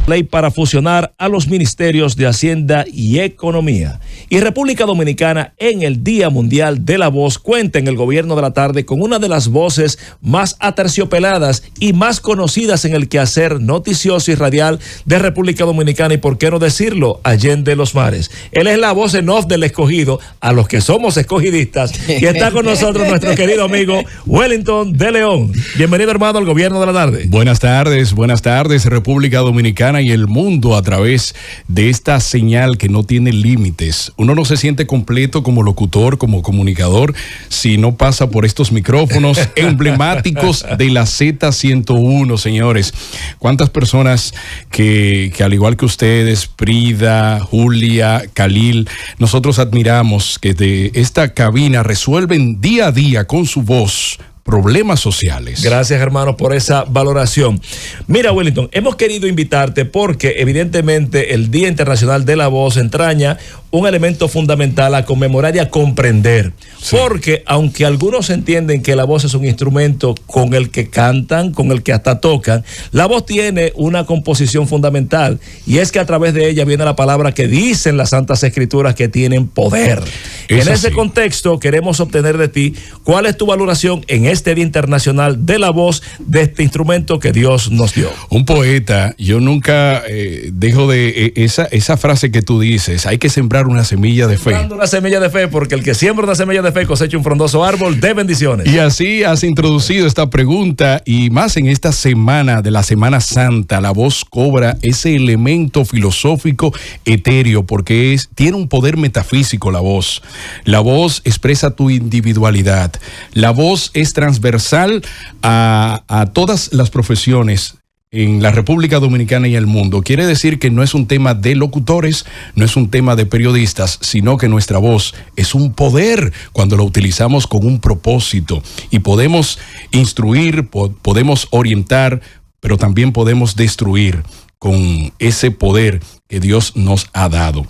ley para fusionar a los ministerios de Hacienda y Economía. Y República Dominicana, en el Día Mundial de la Voz, cuenta en el Gobierno de la Tarde con una de las voces más aterciopeladas y más conocidas en el quehacer noticioso y radial de República Dominicana, y por qué no decirlo, allende los mares. Él es la voz en off del escogido, a los que somos escogidistas, y está con nosotros nuestro querido amigo Wellington de León. Bienvenido, hermano, al Gobierno de la Tarde. Buenas tardes, República Dominicana y el mundo, a través de esta señal que no tiene límites. Uno no se siente completo como locutor, como comunicador, si no pasa por estos micrófonos emblemáticos de la Z101, señores. ¿Cuántas personas que al igual que ustedes, Prida, Julia, Khalil, nosotros admiramos que de esta cabina resuelven día a día con su voz problemas sociales? Gracias, hermano, por esa valoración. Mira, Wellington, hemos querido invitarte porque evidentemente el Día Internacional de la Voz entraña un elemento fundamental a conmemorar y a comprender. Sí. Porque aunque algunos entienden que la voz es un instrumento con el que cantan, con el que hasta tocan, la voz tiene una composición fundamental, y es que a través de ella viene la palabra que dicen las Santas Escrituras, que tienen poder. En ese contexto queremos obtener de ti cuál es tu valoración en este Día Internacional de la Voz, de este instrumento que Dios nos dio. Un poeta, yo nunca dejo de esa frase que tú dices: hay que sembrar una semilla de fe. Sembrando una semilla de fe, porque el que siembra una semilla de fe cosecha un frondoso árbol de bendiciones. Y así has introducido esta pregunta, y más en esta semana de la Semana Santa, la voz cobra ese elemento filosófico etéreo, porque tiene un poder metafísico la voz. La voz expresa tu individualidad. La voz es transversal a todas las profesiones en la República Dominicana y el mundo. Quiere decir que no es un tema de locutores, no es un tema de periodistas, sino que nuestra voz es un poder cuando lo utilizamos con un propósito, y podemos instruir, podemos orientar, pero también podemos destruir con ese poder que Dios nos ha dado.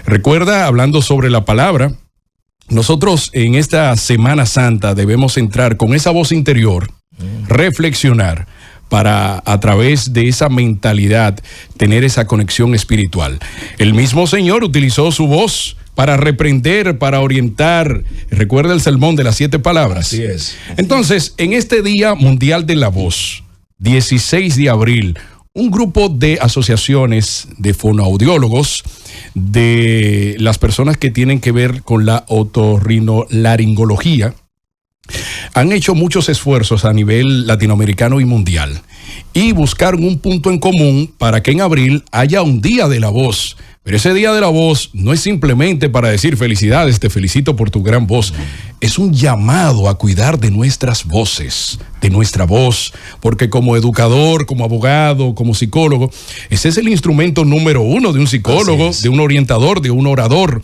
Recuerda, hablando sobre la palabra, nosotros en esta Semana Santa debemos entrar con esa voz interior, reflexionar, para a través de esa mentalidad tener esa conexión espiritual. El mismo Señor utilizó su voz para reprender, para orientar. Recuerda el sermón de las 7 palabras. Así es. Entonces, en este Día Mundial de la Voz, 16 de abril, un grupo de asociaciones de fonoaudiólogos, de las personas que tienen que ver con la otorrinolaringología, han hecho muchos esfuerzos a nivel latinoamericano y mundial, y buscaron un punto en común para que en abril haya un Día de la Voz. Pero ese Día de la Voz no es simplemente para decir felicidades, te felicito por tu gran voz. Es un llamado a cuidar de nuestras voces, de nuestra voz, porque como educador, como abogado, como psicólogo, ese es el instrumento número 1 de un psicólogo, de un orientador, de un orador.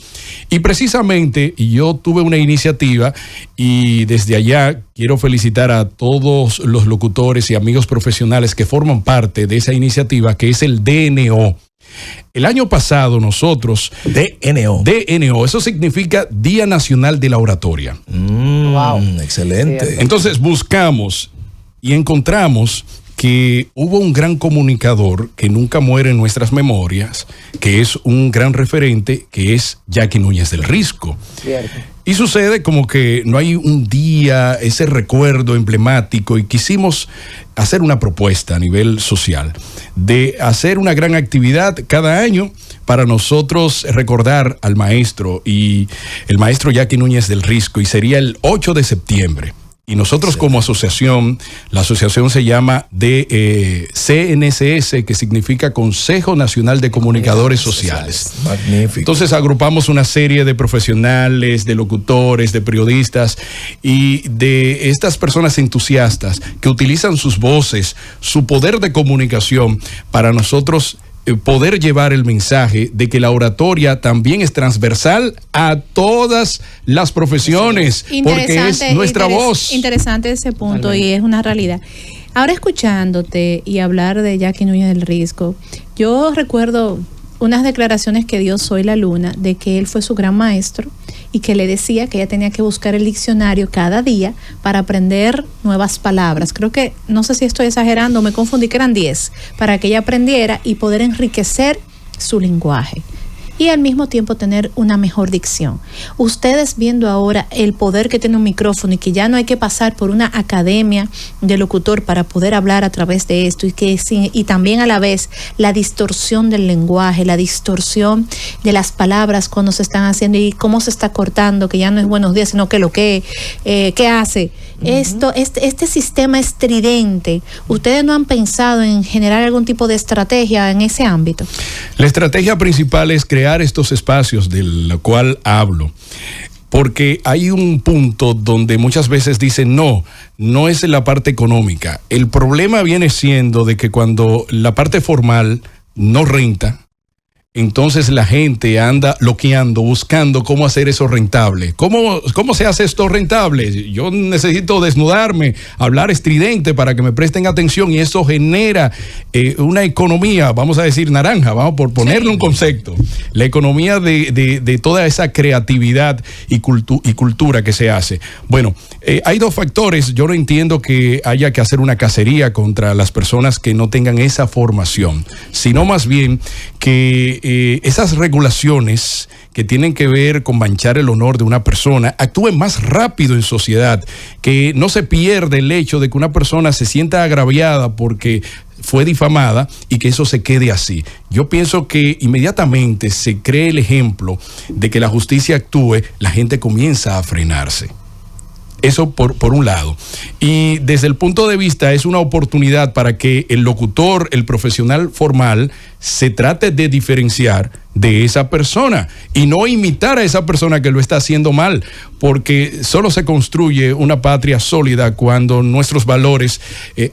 Y precisamente, yo tuve una iniciativa, y desde allá quiero felicitar a todos los locutores y amigos profesionales que forman parte de esa iniciativa, que es el DNO. El año pasado nosotros... DNO, eso significa Día Nacional de la Oratoria. Wow, excelente. Entonces buscamos y encontramos que hubo un gran comunicador que nunca muere en nuestras memorias, que es un gran referente, que es Jackie Núñez del Risco. Cierto. Y sucede como que no hay un día, ese recuerdo emblemático, y quisimos hacer una propuesta a nivel social de hacer una gran actividad cada año para nosotros recordar al maestro, y el maestro Jackie Núñez del Risco, y sería el 8 de septiembre. Y nosotros como asociación, la asociación se llama CNCS, que significa Consejo Nacional de Comunicadores Sociales. Magnífico. Entonces agrupamos una serie de profesionales, de locutores, de periodistas y de estas personas entusiastas que utilizan sus voces, su poder de comunicación para nosotros poder llevar el mensaje de que la oratoria también es transversal a todas las profesiones, porque es nuestra voz. Interesante ese punto, y es una realidad. Ahora, escuchándote y hablar de Jackie Núñez del Risco, yo recuerdo unas declaraciones que dio Soy la Luna, de que él fue su gran maestro y que le decía que ella tenía que buscar el diccionario cada día para aprender nuevas palabras. Creo que, no sé si estoy exagerando, me confundí, que eran 10, para que ella aprendiera y poder enriquecer su lenguaje y al mismo tiempo tener una mejor dicción. Ustedes viendo ahora el poder que tiene un micrófono y que ya no hay que pasar por una academia de locutor para poder hablar a través de esto, y también a la vez la distorsión del lenguaje, la distorsión de las palabras cuando se están haciendo y cómo se está cortando, que ya no es buenos días, sino que lo que ¿qué hace? Este sistema estridente, ¿ustedes no han pensado en generar algún tipo de estrategia en ese ámbito? La estrategia principal es crear estos espacios de lo cual hablo, porque hay un punto donde muchas veces dicen no es la parte económica. El problema viene siendo de que cuando la parte formal no renta, entonces la gente anda loqueando, buscando cómo hacer eso rentable. ¿Cómo se hace esto rentable? Yo necesito desnudarme, hablar estridente para que me presten atención, y eso genera una economía, vamos a decir naranja, vamos por ponerle un concepto. La economía de toda esa creatividad y cultura que se hace. Bueno, hay dos factores. Yo no entiendo que haya que hacer una cacería contra las personas que no tengan esa formación, sino más bien que esas regulaciones que tienen que ver con manchar el honor de una persona actúen más rápido en sociedad, que no se pierde el hecho de que una persona se sienta agraviada porque fue difamada y que eso se quede así. Yo pienso que inmediatamente se cree el ejemplo de que la justicia actúe, la gente comienza a frenarse. Eso por un lado. Y desde el punto de vista es una oportunidad para que el locutor, el profesional formal, se trate de diferenciar de esa persona y no imitar a esa persona que lo está haciendo mal, porque solo se construye una patria sólida cuando nuestros valores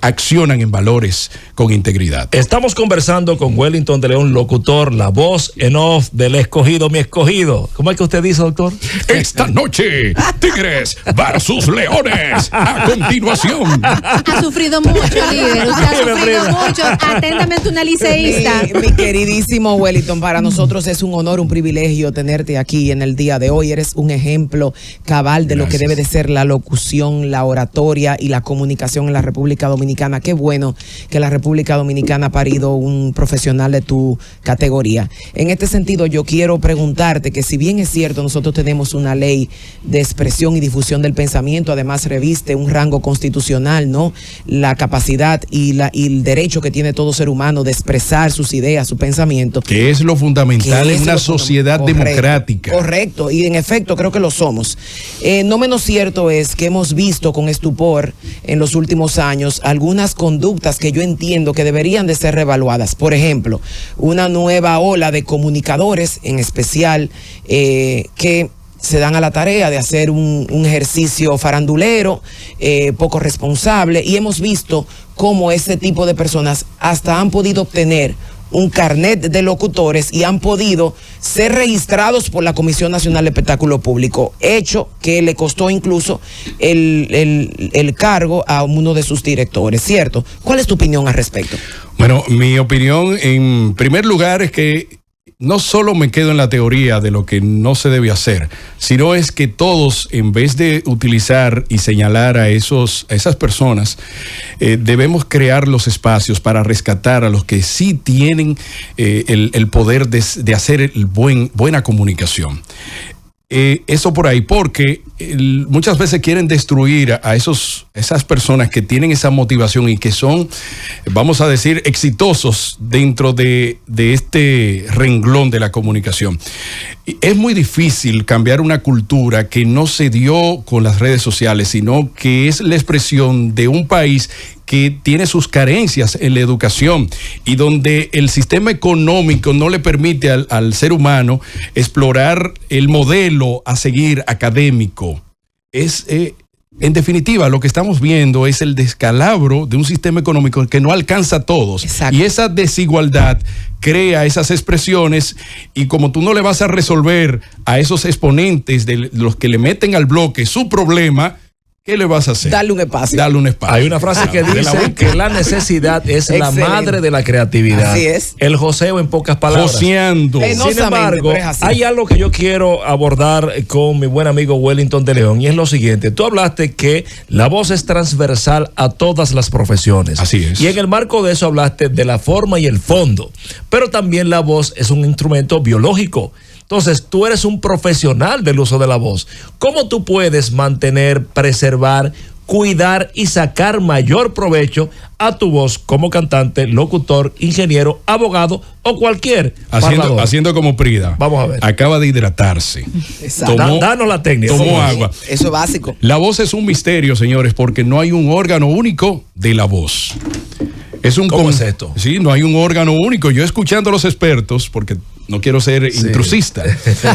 accionan en valores con integridad. Estamos conversando con Wellington de León, locutor, la voz en off del escogido, mi escogido. ¿Cómo es que usted dice, doctor? Esta noche, Tigres versus Leones. A continuación. Ha sufrido mucho, líder. Usted ha sufrido mucho. Atentamente, una liceísta. Mi queridísimo Wellington, para nosotros es un honor, un privilegio tenerte aquí en el día de hoy. Eres un ejemplo cabal de lo que debe de ser la locución, la oratoria y la comunicación en la República Dominicana. Qué bueno que la República Dominicana ha parido un profesional de tu categoría. En este sentido, yo quiero preguntarte que, si bien es cierto, nosotros tenemos una ley de expresión y difusión del pensamiento, además reviste un rango constitucional, ¿no? La capacidad y el derecho que tiene todo ser humano de expresar sus ideas, su pensamiento. Que es lo fundamental en una sociedad democrática. Correcto, y en efecto creo que lo somos. No menos cierto es que hemos visto con estupor en los últimos años algunas conductas que yo entiendo que deberían de ser reevaluadas. Por ejemplo, una nueva ola de comunicadores, en especial, que se dan a la tarea de hacer un ejercicio farandulero, poco responsable, y hemos visto cómo ese tipo de personas hasta han podido obtener un carnet de locutores y han podido ser registrados por la Comisión Nacional de Espectáculo Público, hecho que le costó incluso el cargo a uno de sus directores, ¿cierto? ¿Cuál es tu opinión al respecto? Bueno, mi opinión en primer lugar es que no solo me quedo en la teoría de lo que no se debe hacer, sino es que todos, en vez de utilizar y señalar a esas personas, debemos crear los espacios para rescatar a los que sí tienen el poder de hacer buena comunicación. Eso por ahí, porque muchas veces quieren destruir a esas personas que tienen esa motivación y que son, vamos a decir, exitosos dentro de este renglón de la comunicación. Es muy difícil cambiar una cultura que no se dio con las redes sociales, sino que es la expresión de un país que tiene sus carencias en la educación y donde el sistema económico no le permite al ser humano explorar el modelo a seguir académico. En definitiva, lo que estamos viendo es el descalabro de un sistema económico que no alcanza a todos. Exacto. Y esa desigualdad crea esas expresiones, y como tú no le vas a resolver a esos exponentes de los que le meten al bloque su problema, ¿qué le vas a hacer? Darle un espacio. Darle un espacio. Hay una frase que dice que la necesidad es la madre de la creatividad. Así es. El joseo en pocas palabras. Joseando. Sin embargo, hay algo que yo quiero abordar con mi buen amigo Wellington de León, y es lo siguiente. Tú hablaste que la voz es transversal a todas las profesiones. Así es. Y en el marco de eso hablaste de la forma y el fondo. Pero también la voz es un instrumento biológico. Entonces, tú eres un profesional del uso de la voz. ¿Cómo tú puedes mantener, preservar, cuidar y sacar mayor provecho a tu voz como cantante, locutor, ingeniero, abogado o cualquier parlador? Haciendo como Prida. Vamos a ver. Acaba de hidratarse. Exacto. Danos la técnica. Tomó agua. Eso es básico. La voz es un misterio, señores, porque no hay un órgano único de la voz. ¿Cómo es esto? Sí, no hay un órgano único. Yo escuchando a los expertos, porque no quiero ser intrusista,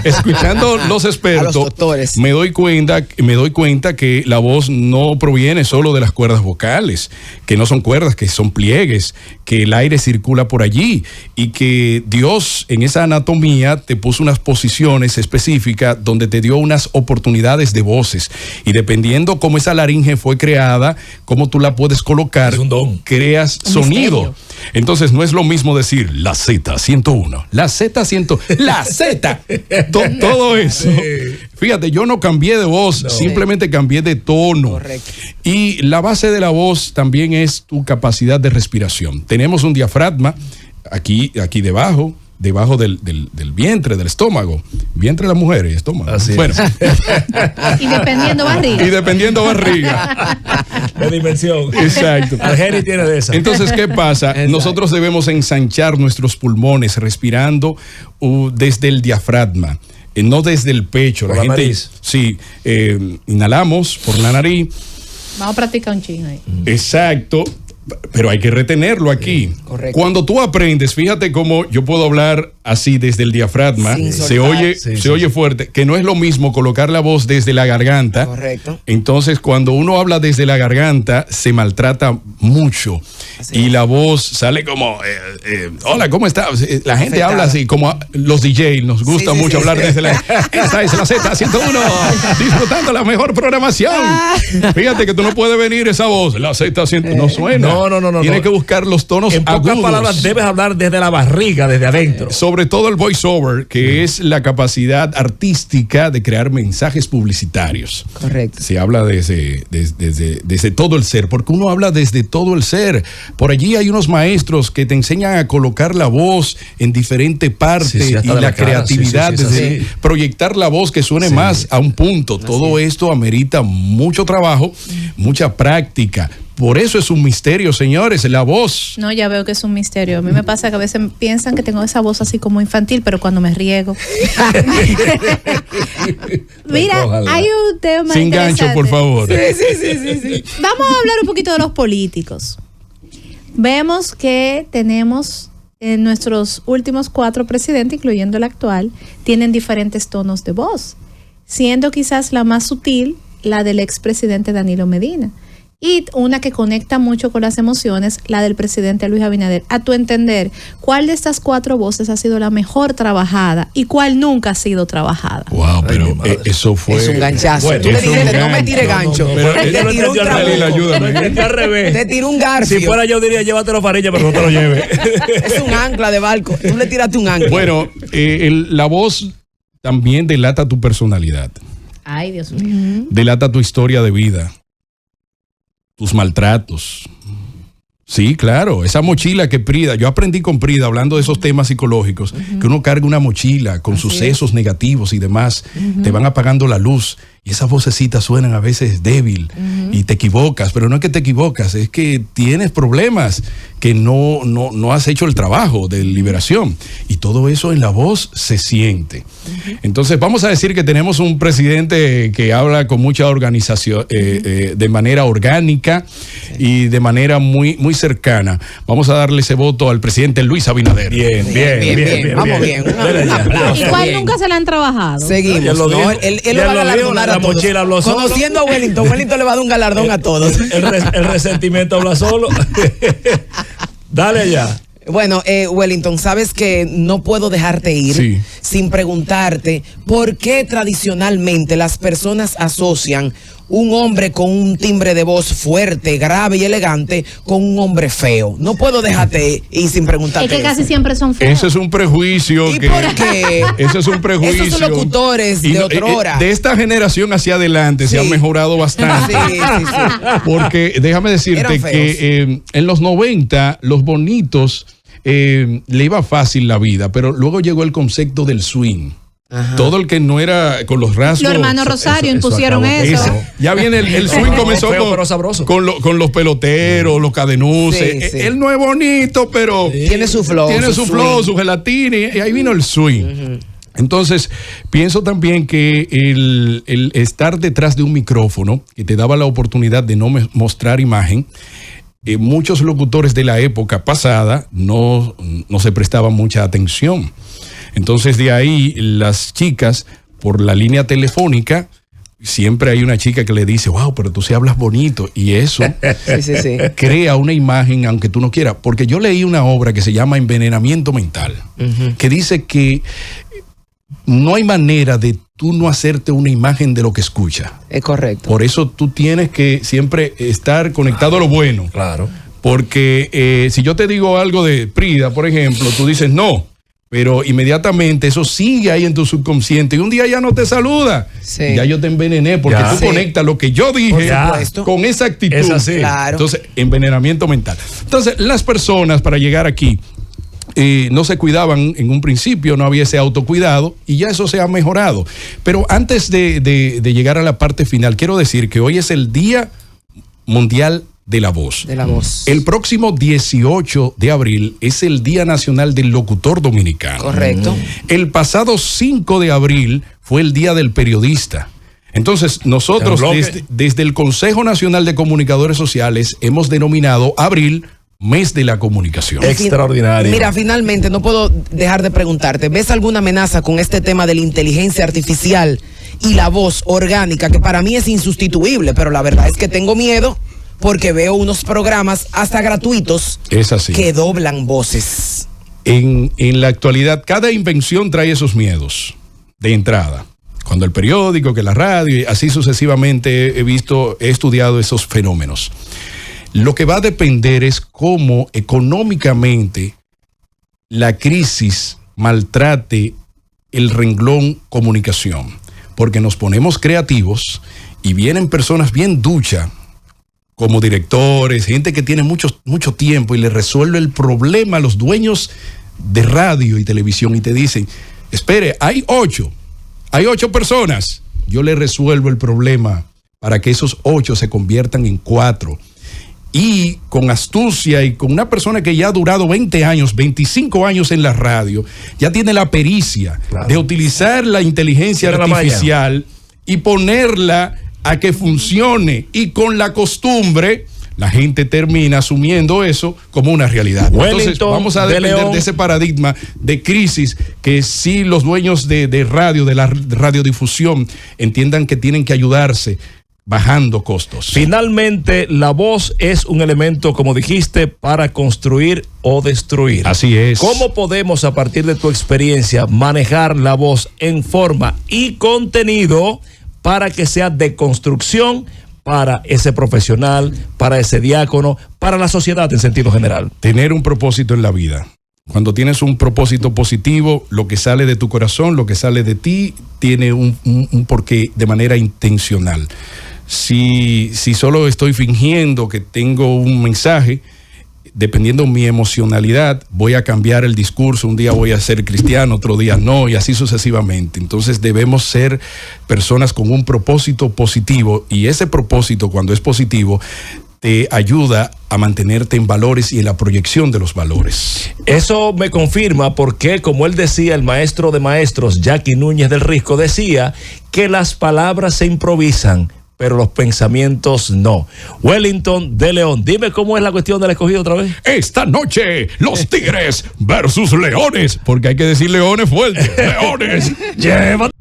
escuchando los expertos, a los doctores, me doy cuenta que la voz no proviene solo de las cuerdas vocales, que no son cuerdas, que son pliegues, que el aire circula por allí y que Dios en esa anatomía te puso unas posiciones específicas donde te dio unas oportunidades de voces, y dependiendo cómo esa laringe fue creada, cómo tú la puedes colocar, es un don. Creas sonido. Misterio. Entonces no es lo mismo decir la Z101, la Z100, la Z, todo eso. Fíjate, yo no cambié de voz, simplemente cambié de tono. Correcto. Y la base de la voz también es tu capacidad de respiración. Tenemos un diafragma aquí debajo del vientre, del estómago. Vientre de la mujer y estómago. Así bueno. Y dependiendo barriga. Y dependiendo barriga. De dimensión. Exacto. Algeri tiene de esa. Entonces, ¿qué pasa? Nosotros debemos ensanchar nuestros pulmones respirando desde el diafragma. No desde el pecho. Por la nariz. Sí, inhalamos por la nariz. Vamos a practicar un chingo ahí. Exacto. Pero hay que retenerlo aquí. Correcto. Cuando tú aprendes, fíjate cómo yo puedo hablar así desde el diafragma, se oye fuerte, que no es lo mismo colocar la voz desde la garganta. Correcto. Entonces, cuando uno habla desde la garganta, se maltrata mucho. Así y la voz sale como, hola, ¿cómo estás? La gente habla así, como los DJ, nos gusta mucho hablar desde la... Esta es la Z101, disfrutando la mejor programación. Fíjate que tú no puedes venir esa voz, la Z101, no suena. No. Tienes que buscar los tonos en agudos. En pocas palabras, debes hablar desde la barriga, desde adentro. Sobre todo el voiceover, que es la capacidad artística de crear mensajes publicitarios. Correcto. Se habla desde todo el ser, porque uno habla desde todo el ser. Por allí hay unos maestros que te enseñan a colocar la voz en diferentes partes y la creatividad, desde proyectar la voz que suene más a un punto. Todo esto amerita mucho trabajo, mucha práctica. Por eso es un misterio, señores, la voz. No, ya veo que es un misterio. A mí me pasa que a veces piensan que tengo esa voz así como infantil, pero cuando me riego. Mira, hay un tema sin gancho, por favor. Sí. Vamos a hablar un poquito de los políticos. Vemos que tenemos en nuestros últimos 4 presidentes, incluyendo el actual, tienen diferentes tonos de voz, siendo quizás la más sutil la del expresidente Danilo Medina. Y una que conecta mucho con las emociones, la del presidente Luis Abinader. A tu entender, ¿cuál de estas 4 voces ha sido la mejor trabajada y cuál nunca ha sido trabajada? Wow, pero eso fue... Es un ganchazo. Bueno, tú le dijiste, no me tire gancho. Pero te tiró un trabuco. al revés. Te tiró un garfio. Si fuera yo diría, llévatelo Farilla, pero no te lo lleve. Es un ancla de barco. Tú le tiraste un ancla. Bueno, la voz también delata tu personalidad. Ay, Dios mío. Delata tu historia de vida. Tus maltratos. Sí, claro, esa mochila que Prida, yo aprendí con Prida, hablando de esos temas psicológicos, que uno carga una mochila con sucesos negativos y demás, te van apagando la luz y esas vocecitas suenan a veces débil y te equivocas, pero no es que te equivocas, es que tienes problemas, que no has hecho el trabajo de liberación y todo eso en la voz se siente. Entonces vamos a decir que tenemos un presidente que habla con mucha organización, de manera orgánica y de manera muy cercana. Vamos a darle ese voto al presidente Luis Abinader. Bien. Vamos bien. ¿Y cuál nunca se la han trabajado? Seguimos. No, él lo va a galardonar a todos. Mochila habló solo. Conociendo a Wellington le va a dar un galardón a todos. El resentimiento habla solo. Dale allá. Bueno, Wellington, sabes que no puedo dejarte ir sin preguntarte por qué tradicionalmente las personas asocian un hombre con un timbre de voz fuerte, grave y elegante con un hombre feo. No puedo dejarte ir sin preguntarte. Es que casi siempre son feos. Ese es un prejuicio. ¿Y por qué? Ese es un prejuicio. Esos son locutores de otrora. De esta generación hacia adelante se ha mejorado bastante. Sí. Porque déjame decirte que en los 90 los bonitos le iba fácil la vida, pero luego llegó el concepto del swing. Ajá. Todo el que no era con los rasgos. Los hermanos Rosario impusieron eso. Ya viene el swing, comenzó con los peloteros, los cadenuces. Él no es bonito, pero tiene su flow. Tiene su flow, su gelatina, y ahí vino el swing. Entonces, pienso también que el estar detrás de un micrófono, que te daba la oportunidad de no mostrar imagen, muchos locutores de la época pasada no se prestaban mucha atención. Entonces, de ahí las chicas, por la línea telefónica, siempre hay una chica que le dice, wow, pero tú sí hablas bonito. Y eso crea una imagen, aunque tú no quieras. Porque yo leí una obra que se llama Envenenamiento Mental, que dice que no hay manera de tú no hacerte una imagen de lo que escuchas. Es correcto. Por eso tú tienes que siempre estar conectado a lo bueno. Claro. Porque si yo te digo algo de Prida, por ejemplo, tú dices no. Pero inmediatamente eso sigue ahí en tu subconsciente y un día ya no te saluda. Sí. Ya yo te envenené porque tú conectas lo que yo dije con esa actitud. Es así. Claro. Entonces, envenenamiento mental. Entonces, las personas para llegar aquí no se cuidaban en un principio, no había ese autocuidado y ya eso se ha mejorado. Pero antes de llegar a la parte final, quiero decir que hoy es el Día Mundial de la Voz. De la voz. El próximo 18 de abril es el Día Nacional del Locutor Dominicano. Correcto. El pasado 5 de abril fue el Día del Periodista. Entonces, nosotros desde el Consejo Nacional de Comunicadores Sociales hemos denominado abril Mes de la Comunicación. Extraordinario. Mira, finalmente, no puedo dejar de preguntarte, ¿ves alguna amenaza con este tema de la inteligencia artificial y la voz orgánica, que para mí es insustituible, pero la verdad es que tengo miedo porque veo unos programas hasta gratuitos que doblan voces? En la actualidad, cada invención trae esos miedos de entrada. Cuando el periódico, que la radio, y así sucesivamente he estudiado esos fenómenos. Lo que va a depender es cómo económicamente la crisis maltrate el renglón comunicación. Porque nos ponemos creativos y vienen personas bien duchas, como directores, gente que tiene mucho tiempo y le resuelve el problema a los dueños de radio y televisión y te dicen, espere, hay 8 personas, yo le resuelvo el problema para que esos 8 se conviertan en 4. Y con astucia y con una persona que ya ha durado 20 años, 25 años en la radio, ya tiene la pericia de utilizar la inteligencia artificial y ponerla a que funcione, y con la costumbre la gente termina asumiendo eso como una realidad. Entonces vamos a depender de ese paradigma de crisis que sí los dueños de radio, de la radiodifusión, entiendan que tienen que ayudarse bajando costos. Finalmente, la voz es un elemento, como dijiste, para construir o destruir. Así es. ¿Cómo podemos, a partir de tu experiencia, manejar la voz en forma y contenido para que sea de construcción para ese profesional, para ese diácono, para la sociedad en sentido general? Tener un propósito en la vida. Cuando tienes un propósito positivo, lo que sale de tu corazón, lo que sale de ti, tiene un porqué de manera intencional. Si solo estoy fingiendo que tengo un mensaje, dependiendo de mi emocionalidad, voy a cambiar el discurso. Un día voy a ser cristiano, otro día no, y así sucesivamente. Entonces debemos ser personas con un propósito positivo, y ese propósito, cuando es positivo, te ayuda a mantenerte en valores y en la proyección de los valores. Eso me confirma porque, como él decía, el maestro de maestros, Jackie Núñez del Risco, decía que las palabras se improvisan, pero los pensamientos no. Wellington de León, dime cómo es la cuestión del escogido otra vez. Esta noche, los Tigres versus Leones, porque hay que decir leones fuertes. Leones. Llévate.